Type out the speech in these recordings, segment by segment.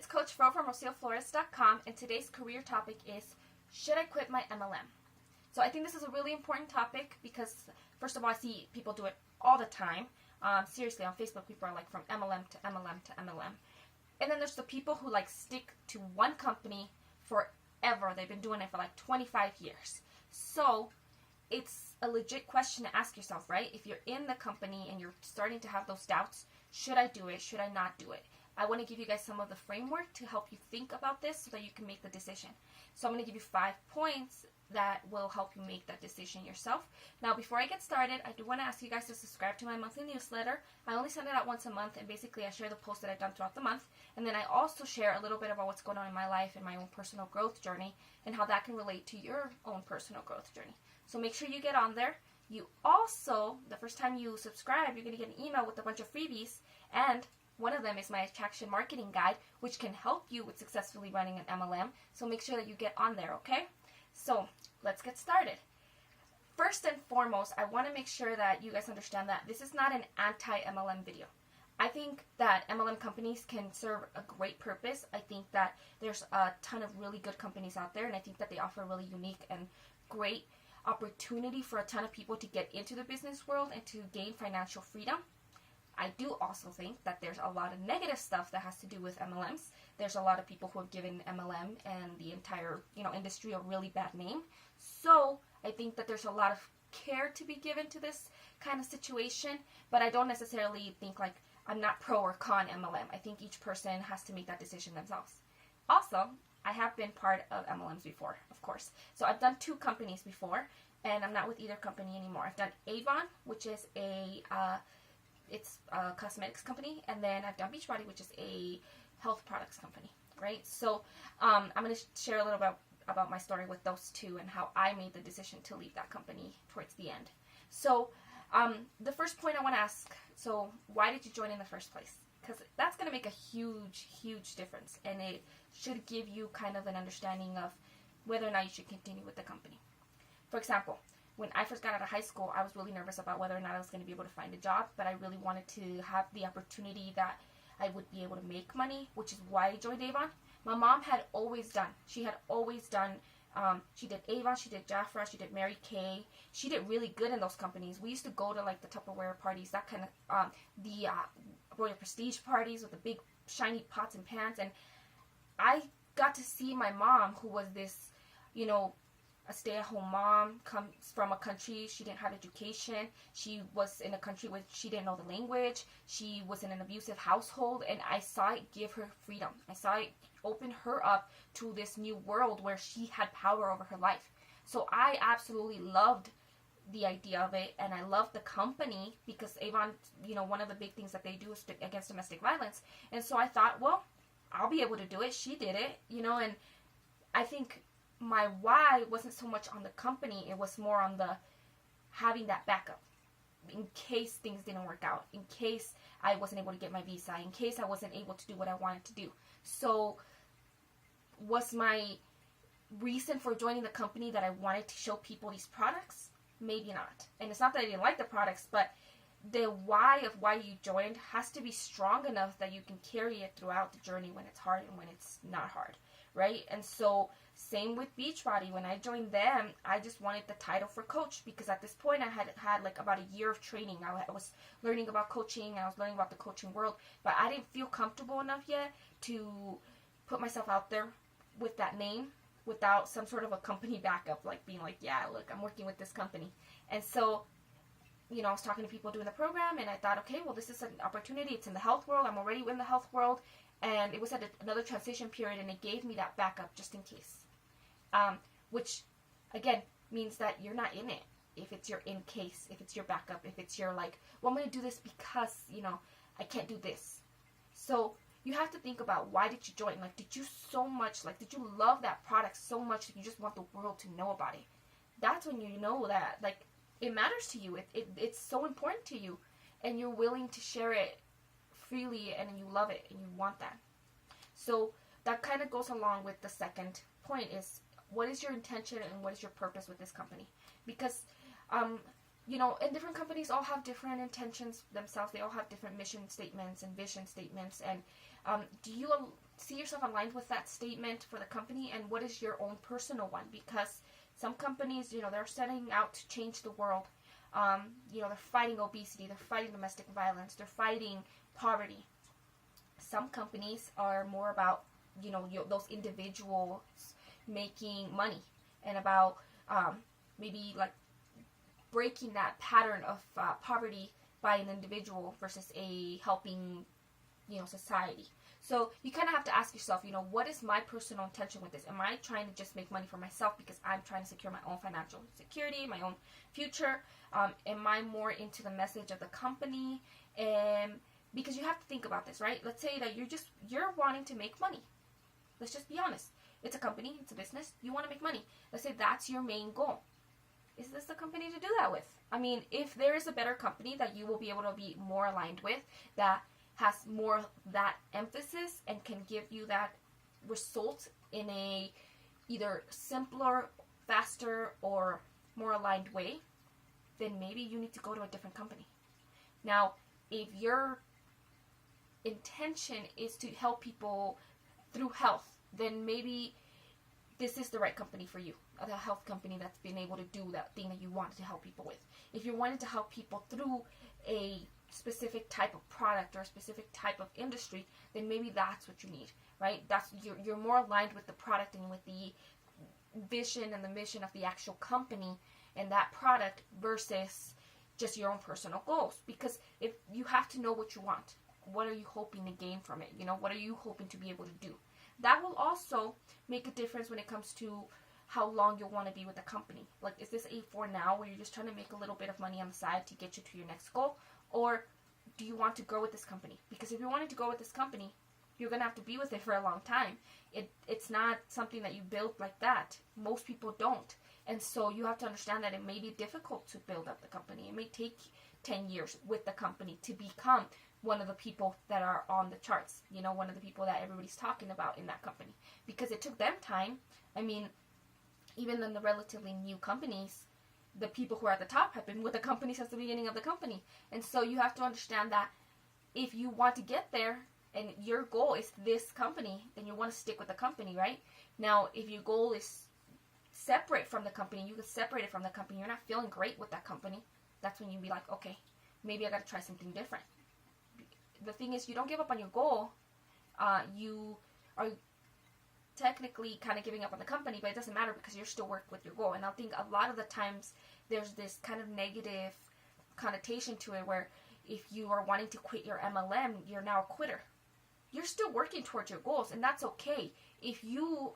it's Coach Fro from RocioFlores.com, and today's career topic is, should I quit my MLM? So I think this is a really important topic because, first of all, I see people do it all the time. Seriously, on Facebook, people are like from MLM to MLM to MLM. And then there's the people who like stick to one company forever. They've been doing it for like 25 years. So it's a legit question to ask yourself, right? If you're in the company and you're starting to have those doubts, should I do it? Should I not do it? I want to give you guys some of the framework to help you think about this so that you can make the decision. So I'm going to give you 5 points that will help you make that decision yourself. Now, before I get started, I do want to ask you guys to subscribe to my monthly newsletter. I only send it out once a month, and basically I share the posts that I've done throughout the month. And then I also share a little bit about what's going on in my life and my own personal growth journey and how that can relate to your own personal growth journey. So make sure you get on there. You also, the first time you subscribe, you're going to get an email with a bunch of freebies, and one of them is my attraction marketing guide, which can help you with successfully running an MLM. So make sure that you get on there, okay? So let's get started. First and foremost, I want to make sure that you guys understand that this is not an anti-MLM video. I think that MLM companies can serve a great purpose. I think that there's a ton of really good companies out there, and I think that they offer a really unique and great opportunity for a ton of people to get into the business world and to gain financial freedom. I do also think that there's a lot of negative stuff that has to do with MLMs. There's a lot of people who have given MLM and the entire, industry a really bad name. So I think that there's a lot of care to be given to this kind of situation, but I don't necessarily think like I'm not pro or con MLM. I think each person has to make that decision themselves. Also, I have been part of MLMs before, of course. So I've done 2 companies before, and I'm not with either company anymore. I've done Avon, which is it's a cosmetics company, and then I've done Beachbody, which is a health products company, right? So I'm going to share a little bit about my story with those 2 and how I made the decision to leave that company towards the end. So the first point I want to ask, so why did you join in the first place? Because that's going to make a huge, huge difference, and it should give you kind of an understanding of whether or not you should continue with the company. For example, when I first got out of high school, I was really nervous about whether or not I was going to be able to find a job, but I really wanted to have the opportunity that I would be able to make money, which is why I joined Avon. My mom had always done, she did Avon, she did Jafra, she did Mary Kay. She did really good in those companies. We used to go to like the Tupperware parties, that kind of, the Royal Prestige parties with the big shiny pots and pans, and I got to see my mom, who was this, a stay-at-home mom, comes from a country she didn't have education. She was in a country where she didn't know the language. She was in an abusive household, and I saw it give her freedom. I saw it open her up to this new world where she had power over her life. So I absolutely loved the idea of it, and I loved the company because Avon, one of the big things that they do is against domestic violence. And so I thought, well, I'll be able to do it. She did it, and I think my why wasn't so much on the company, it was more on the having that backup in case things didn't work out, in case I wasn't able to get my visa, in case I wasn't able to do what I wanted to do. So was my reason for joining the company that I wanted to show people these products? Maybe not. And it's not that I didn't like the products, but the why of why you joined has to be strong enough that you can carry it throughout the journey when it's hard and when it's not hard, right? And so same with Beachbody. When I joined them, I just wanted the title for coach because at this point I had like about a year of training. I was learning about coaching, I was learning about the coaching world, but I didn't feel comfortable enough yet to put myself out there with that name without some sort of a company backup, like being like, yeah, look, I'm working with this company. And so I was talking to people doing the program, and I thought, okay, well, this is an opportunity. It's in the health world. I'm already in the health world, and it was at another transition period, and it gave me that backup just in case. Which, again, means that you're not in it if it's your in case, if it's your backup, if it's your like, well, I'm going to do this because, I can't do this. So you have to think about, why did you join? Like, did you love that product so much that you just want the world to know about it? That's when you know that, like, it matters to you. It's so important to you, and you're willing to share it freely, and you love it, and you want that. So that kind of goes along with the second point is, what is your intention and what is your purpose with this company? Because, and different companies all have different intentions themselves. They all have different mission statements and vision statements. And Do you see yourself aligned with that statement for the company, and what is your own personal one? Because some companies, they're setting out to change the world. They're fighting obesity, they're fighting domestic violence, they're fighting poverty. Some companies are more about, those individuals making money, and about maybe like breaking that pattern of poverty by an individual versus a helping, society. So you kind of have to ask yourself, what is my personal intention with this? Am I trying to just make money for myself because I'm trying to secure my own financial security, my own future? Am I more into the message of the company? Because you have to think about this, right? Let's say that you're wanting to make money. Let's just be honest. It's a company, it's a business. You want to make money. Let's say that's your main goal. Is this the company to do that with? I mean, if there is a better company that you will be able to be more aligned with, that has more that emphasis and can give you that result in a either simpler, faster, or more aligned way, then maybe you need to go to a different company. Now, if your intention is to help people through health, then maybe this is the right company for you, the health company that's been able to do that thing that you wanted to help people with. If you're wanting to help people through a specific type of product or a specific type of industry, then maybe that's what you need, right? That's you're more aligned with the product and with the vision and the mission of the actual company and that product versus just your own personal goals. Because if you have to know what you want, what are you hoping to gain from it? What are you hoping to be able to do? That will also make a difference when it comes to how long you'll want to be with the company. Like, is this a for now where you're just trying to make a little bit of money on the side to get you to your next goal? Or do you want to grow with this company? Because if you're wanting to go with this company, you're going to have to be with it for a long time. It's not something that you build like that. Most people don't. And so you have to understand that it may be difficult to build up the company. It may take 10 years with the company to become one of the people that are on the charts, one of the people that everybody's talking about in that company. Because it took them time. I mean, even in the relatively new companies, the people who are at the top have been with the company since the beginning of the company. And so you have to understand that if you want to get there and your goal is this company, then you want to stick with the company, right? Now, if your goal is separate from the company, you can separate it from the company, you're not feeling great with that company, that's when you be like, okay, maybe I got to try something different. The thing is, you don't give up on your goal. You are technically kind of giving up on the company, but it doesn't matter because you're still working with your goal. And I think a lot of the times there's this kind of negative connotation to it where if you are wanting to quit your MLM, you're now a quitter. You're still working towards your goals, and that's okay. If you're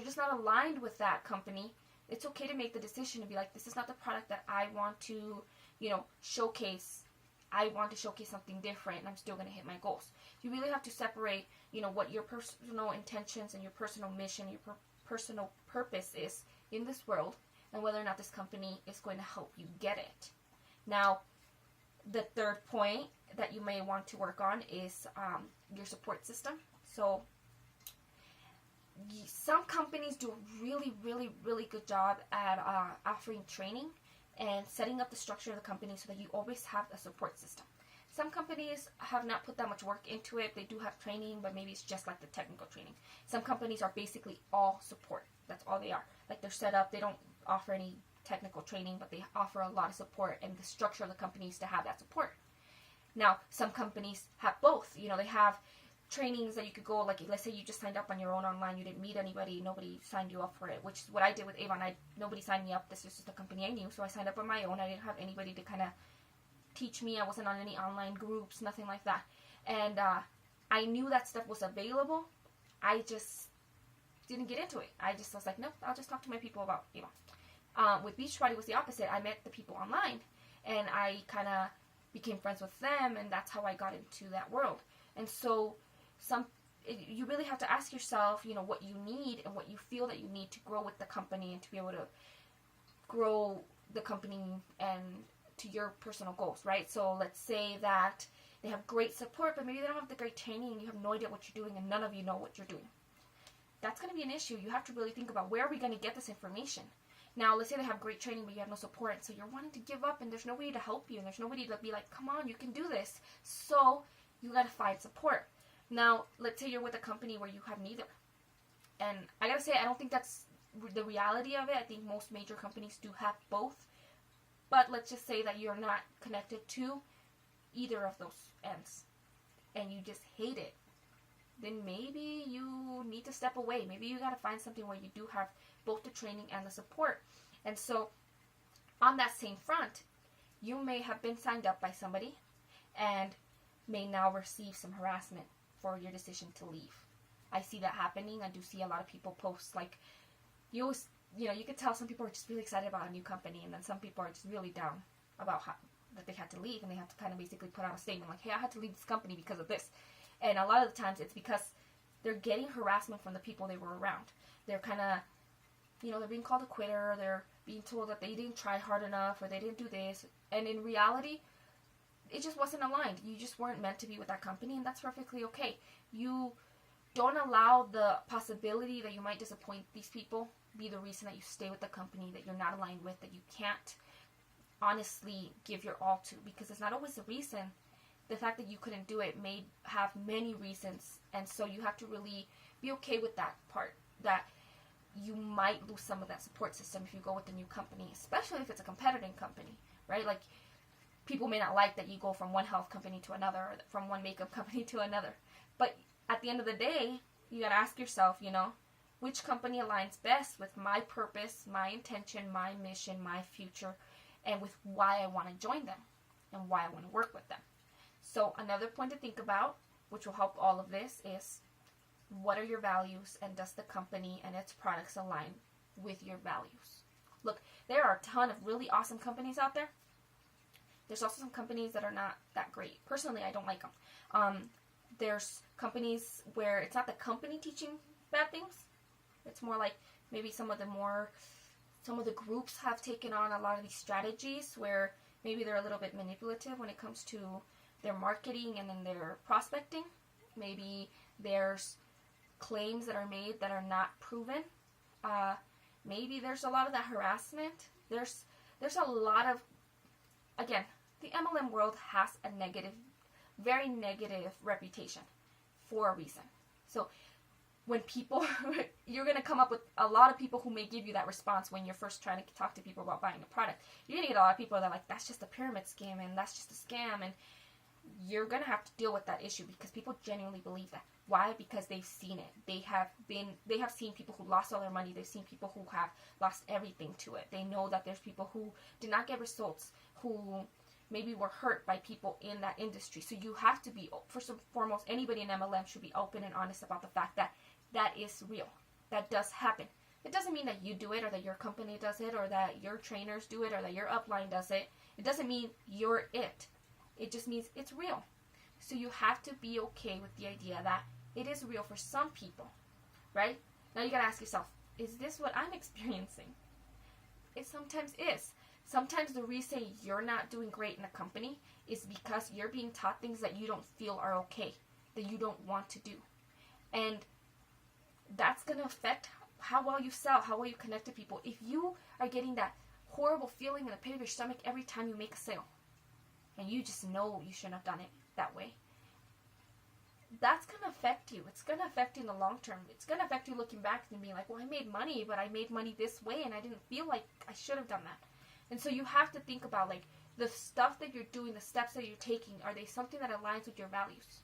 just not aligned with that company, it's okay to make the decision to be like, this is not the product that I want to, showcase. I want to showcase something different, and I'm still going to hit my goals. You really have to separate, what your personal intentions and your personal mission, your personal purpose is in this world, and whether or not this company is going to help you get it. Now, the third point that you may want to work on is your support system. So, some companies do a really, really, really good job at offering training and setting up the structure of the company so that you always have a support system. Some companies have not put that much work into it. They do have training, but maybe it's just like the technical training. Some companies are basically all support. That's all they are. Like, they're set up, they don't offer any technical training, but they offer a lot of support, and the structure of the company is to have that support. Now, some companies have both. They have trainings that you could go, like, let's say you just signed up on your own online, you didn't meet anybody, nobody signed you up for it, which is what I did with Avon. Nobody signed me up. This is just a company I knew, so I signed up on my own. I didn't have anybody to kind of teach me. I wasn't on any online groups, nothing like that. And I knew that stuff was available. I just didn't get into it. I was like, nope, I'll just talk to my people about Avon. With Beachbody, it was the opposite. I met the people online, and I kind of became friends with them, and that's how I got into that world. And so you really have to ask yourself, what you need and what you feel that you need to grow with the company and to be able to grow the company and to your personal goals, right? So let's say that they have great support, but maybe they don't have the great training and you have no idea what you're doing and none of you know what you're doing. That's going to be an issue. You have to really think about, where are we going to get this information? Now, let's say they have great training, but you have no support, and so you're wanting to give up, and there's nobody to help you, and there's nobody to be like, come on, you can do this. So you got to find support. Now, let's say you're with a company where you have neither. And I gotta say, I don't think that's the reality of it. I think most major companies do have both. But let's just say that you're not connected to either of those ends and you just hate it. Then maybe you need to step away. Maybe you gotta find something where you do have both the training and the support. And so, on that same front, you may have been signed up by somebody and may now receive some harassment for your decision to leave. I see that happening. I do see a lot of people post, like, you could tell some people are just really excited about a new company, and then some people are just really down about that they had to leave, and they have to kind of basically put out a statement like, hey, I had to leave this company because of this. And a lot of the times it's because they're getting harassment from the people they were around. They're kind of, they're being called a quitter, they're being told that they didn't try hard enough, or they didn't do this, and in reality, it just wasn't aligned. You just weren't meant to be with that company, and that's perfectly okay. You don't allow the possibility that you might disappoint these people be the reason that you stay with the company that you're not aligned with, that you can't honestly give your all to, because it's not always the reason. The fact that you couldn't do it may have many reasons, and so you have to really be okay with that part, that you might lose some of that support system if you go with a new company, especially if it's a competitive company, right? Like, people may not like that you go from one health company to another, or from one makeup company to another, but at the end of the day, you gotta ask yourself, which company aligns best with my purpose, my intention, my mission, my future, and with why I want to join them and why I want to work with them. So another point to think about, which will help all of this, is what are your values, and does the company and its products align with your values? Look, there are a ton of really awesome companies out there. There's also some companies that are not that great. Personally, I don't like them. There's companies where it's not the company teaching bad things. It's more like maybe some of the groups have taken on a lot of these strategies where maybe they're a little bit manipulative when it comes to their marketing and then their prospecting. Maybe there's claims that are made that are not proven. Maybe there's a lot of that harassment. There's a lot of, again, the MLM world has a very negative reputation for a reason. So when people, you're going to come up with a lot of people who may give you that response when you're first trying to talk to people about buying a product. You're going to get a lot of people that are like, that's just a pyramid scheme, and that's just a scam, and you're going to have to deal with that issue because people genuinely believe that. Why? Because they've seen it. They have seen people who lost all their money. They've seen people who have lost everything to it. They know that there's people who did not get results, who maybe were hurt by people in that industry. So you have to be, first and foremost, anybody in MLM should be open and honest about the fact that that is real. That does happen. It doesn't mean that you do it, or that your company does it, or that your trainers do it, or that your upline does it. It doesn't mean you're it. It just means it's real. So you have to be okay with the idea that it is real for some people, right? Now you gotta ask yourself, is this what I'm experiencing? It sometimes is. Sometimes the reason you're not doing great in a company is because you're being taught things that you don't feel are okay, that you don't want to do. And that's going to affect how well you sell, how well you connect to people. If you are getting that horrible feeling in the pit of your stomach every time you make a sale, and you just know you shouldn't have done it that way, that's going to affect you. It's going to affect you in the long term. It's going to affect you looking back and being like, well, I made money, but I made money this way, and I didn't feel like I should have done that. And so you have to think about, like, the stuff that you're doing, the steps that you're taking, are they something that aligns with your values?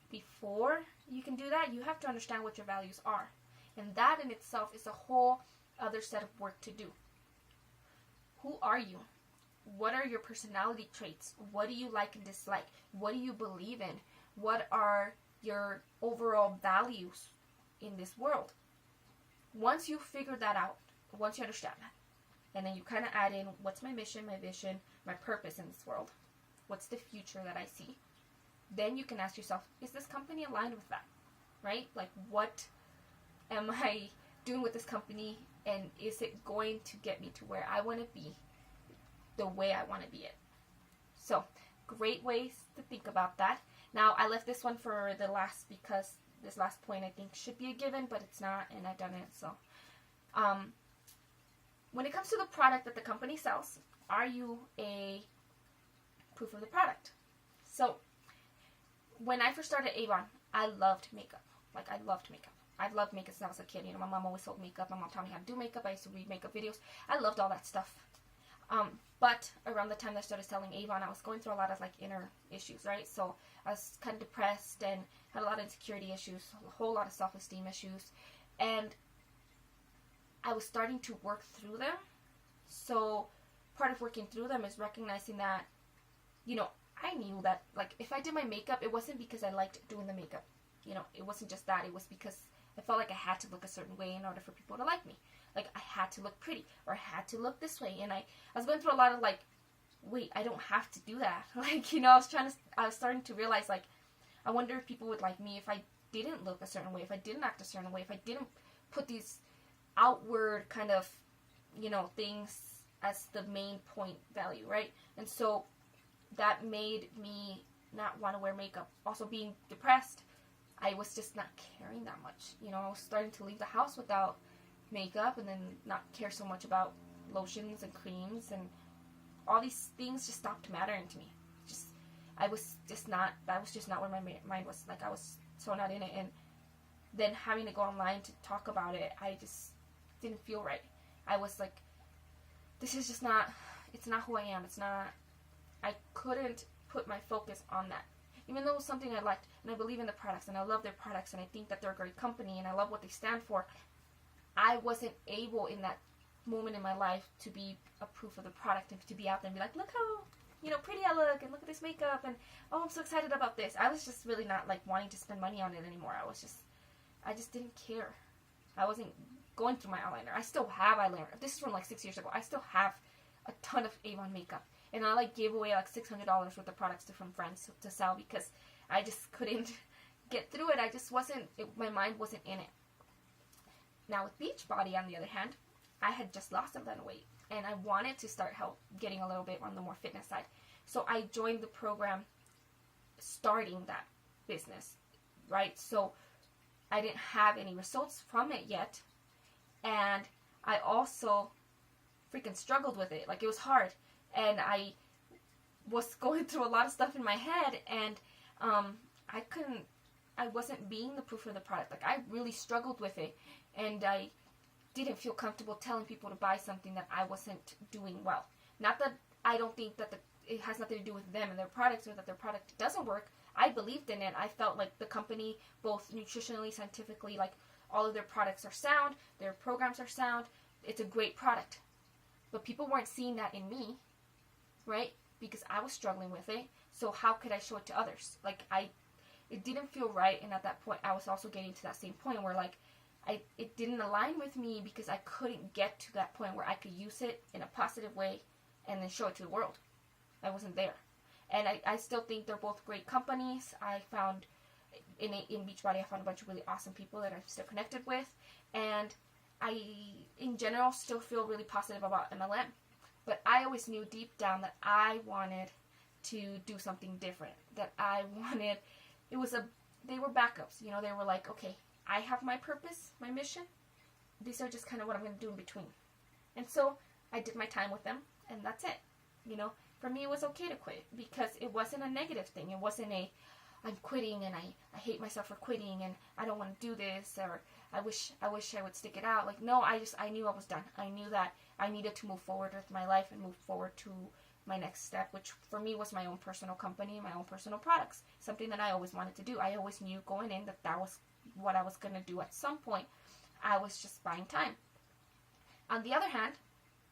Before you can do that, you have to understand what your values are. And that in itself is a whole other set of work to do. Who are you? What are your personality traits? What do you like and dislike? What do you believe in? What are your overall values in this world? Once you figure that out, once you understand that, and then you kind of add in, what's my mission, my vision, my purpose in this world? What's the future that I see? Then you can ask yourself, is this company aligned with that? Right? Like, what am I doing with this company, and is it going to get me to where I want to be, the way I want to be it? So, great ways to think about that. Now, I left this one for the last because this last point I think should be a given, but it's not, and I've done it. So, when it comes to the product that the company sells, are you a proof of the product? So, when I first started Avon, I loved makeup. Like, I loved makeup. I've loved makeup since I was a kid. You know, my mom always sold makeup. My mom taught me how to do makeup. I used to read makeup videos. I loved all that stuff. But around the time that I started selling Avon, I was going through a lot of, like, inner issues, right? So I was kind of depressed and had a lot of insecurity issues, a whole lot of self-esteem issues. And I was starting to work through them. So part of working through them is recognizing that, you know, I knew that, like, if I did my makeup, it wasn't because I liked doing the makeup. You know, it wasn't just that. It was because I felt like I had to look a certain way in order for people to like me. Like, I had to look pretty, or I had to look this way. And I was going through a lot of, like, wait, I don't have to do that. Like, you know, I was starting to realize, like, I wonder if people would like me if I didn't look a certain way, if I didn't act a certain way, if I didn't put these outward kind of, you know, things as the main point value, right? And so that made me not want to wear makeup. Also, being depressed, I was just not caring that much. You know, I was starting to leave the house without makeup and then not care so much about lotions and creams, and all these things just stopped mattering to me. That was just not where my mind was. Like, I was so not in it. And then having to go online to talk about it, I just didn't feel right. I was like, this is just not, it's not who I am. I couldn't put my focus on that. Even though it was something I liked, and I believe in the products, and I love their products, and I think that they're a great company, and I love what they stand for, I wasn't able in that moment in my life to be a proof of the product and to be out there and be like, look how, you know, pretty I look, and look at this makeup, and oh, I'm so excited about this. I was just really not, like, wanting to spend money on it anymore. I just didn't care. I wasn't going through my eyeliner. I still have eyeliner. This is from, like, 6 years ago. I still have a ton of Avon makeup. And I, like, gave away, like, $600 worth of products to from friends to sell because I just couldn't get through it. I just wasn't, my mind wasn't in it. Now, with Beachbody, on the other hand, I had just lost a lot of weight, and I wanted to start getting a little bit on the more fitness side. So I joined the program starting that business, right? So I didn't have any results from it yet, and I also freaking struggled with it. Like, it was hard, and I was going through a lot of stuff in my head, and I wasn't being the proof of the product. Like, I really struggled with it, and I didn't feel comfortable telling people to buy something that I wasn't doing well. Not that I don't think that it has nothing to do with them and their products, or that their product doesn't work. I believed in it. I felt like the company, both nutritionally, scientifically, like, all of their products are sound, their programs are sound. It's a great product. But people weren't seeing that in me, right? Because I was struggling with it. So how could I show it to others? Like, it didn't feel right. And at that point, I was also getting to that same point where, like, it didn't align with me because I couldn't get to that point where I could use it in a positive way and then show it to the world. I wasn't there. And I still think they're both great companies. I found, in Beachbody, I found a bunch of really awesome people that I'm still connected with. And I, in general, still feel really positive about MLM. But I always knew deep down that I wanted to do something different. That I wanted, they were backups. You know, they were like, okay, I have my purpose, my mission. These are just kind of what I'm going to do in between. And so I did my time with them, and that's it. You know, for me, it was okay to quit because it wasn't a negative thing. It wasn't I'm quitting and I hate myself for quitting and I don't want to do this, or I wish I would stick it out. Like, no, I knew I was done. I knew that I needed to move forward with my life and move forward to my next step, which for me was my own personal company, my own personal products. Something that I always wanted to do. I always knew going in that was what I was going to do at some point. I was just buying time. On the other hand,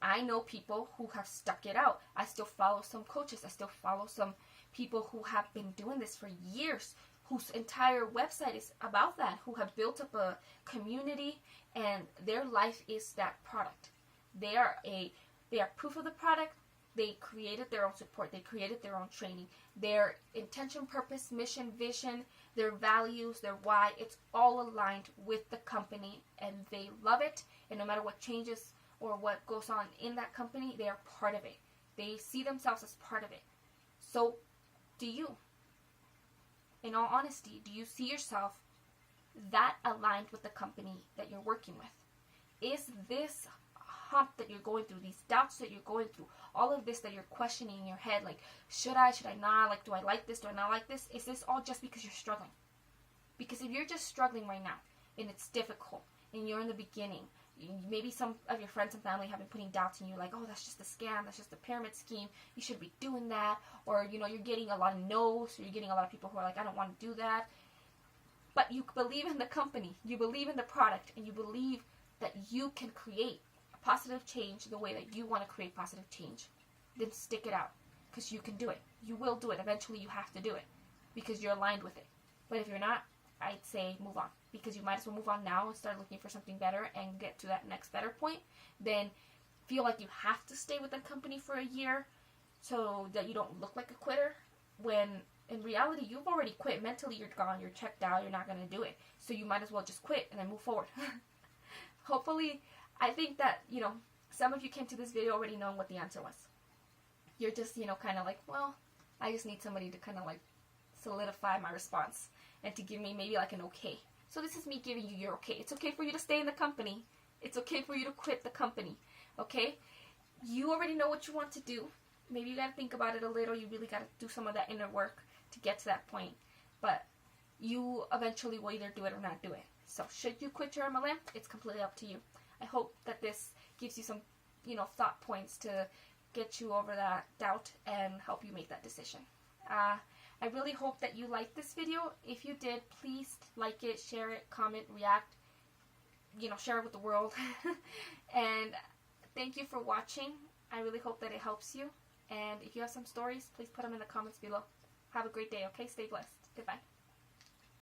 I know people who have stuck it out. I still follow some coaches. I still follow some people who have been doing this for years, whose entire website is about that, who have built up a community, and their life is that product. They are proof of the product. They created their own support. They created their own training. Their intention, purpose, mission, vision, their values, their why, it's all aligned with the company, and they love it. And no matter what changes or what goes on in that company, they are part of it. They see themselves as part of it. So, do you? In all honesty, do you see yourself that aligned with the company that you're working with? Is this hump that you're going through, these doubts that you're going through, all of this that you're questioning in your head, like, should I not, like, do I like this, do I not like this? Is this all just because you're struggling? Because if you're just struggling right now and it's difficult and you're in the beginning, maybe some of your friends and family have been putting doubts in you, like, oh, that's just a scam, that's just a pyramid scheme, you shouldn't be doing that, or, you know, you're getting a lot of no's, or you're getting a lot of people who are like, I don't want to do that, but you believe in the company, you believe in the product, and you believe that you can create a positive change the way that you want to create positive change, then stick it out, because you can do it. You will do it. Eventually you have to do it, because you're aligned with it. But if you're not, I'd say move on, because you might as well move on now and start looking for something better and get to that next better point than feel like you have to stay with the company for a year so that you don't look like a quitter, when in reality you've already quit. Mentally you're gone, you're checked out, you're not going to do it, so you might as well just quit and then move forward. Hopefully, I think that, you know, some of you came to this video already knowing what the answer was. You're just, you know, kind of like, well, I just need somebody to kind of like solidify my response and to give me maybe like an okay. So this is me giving you your okay. It's okay for you to stay in the company. It's okay for you to quit the company. Okay? You already know what you want to do. Maybe you got to think about it a little. You really got to do some of that inner work to get to that point. But you eventually will either do it or not do it. So should you quit your MLM? It's completely up to you. I hope that this gives you some, you know, thought points to get you over that doubt and help you make that decision. I really hope that you liked this video. If you did, please like it, share it, comment, react, you know, share it with the world. And thank you for watching. I really hope that it helps you. And if you have some stories, please put them in the comments below. Have a great day, okay? Stay blessed. Goodbye.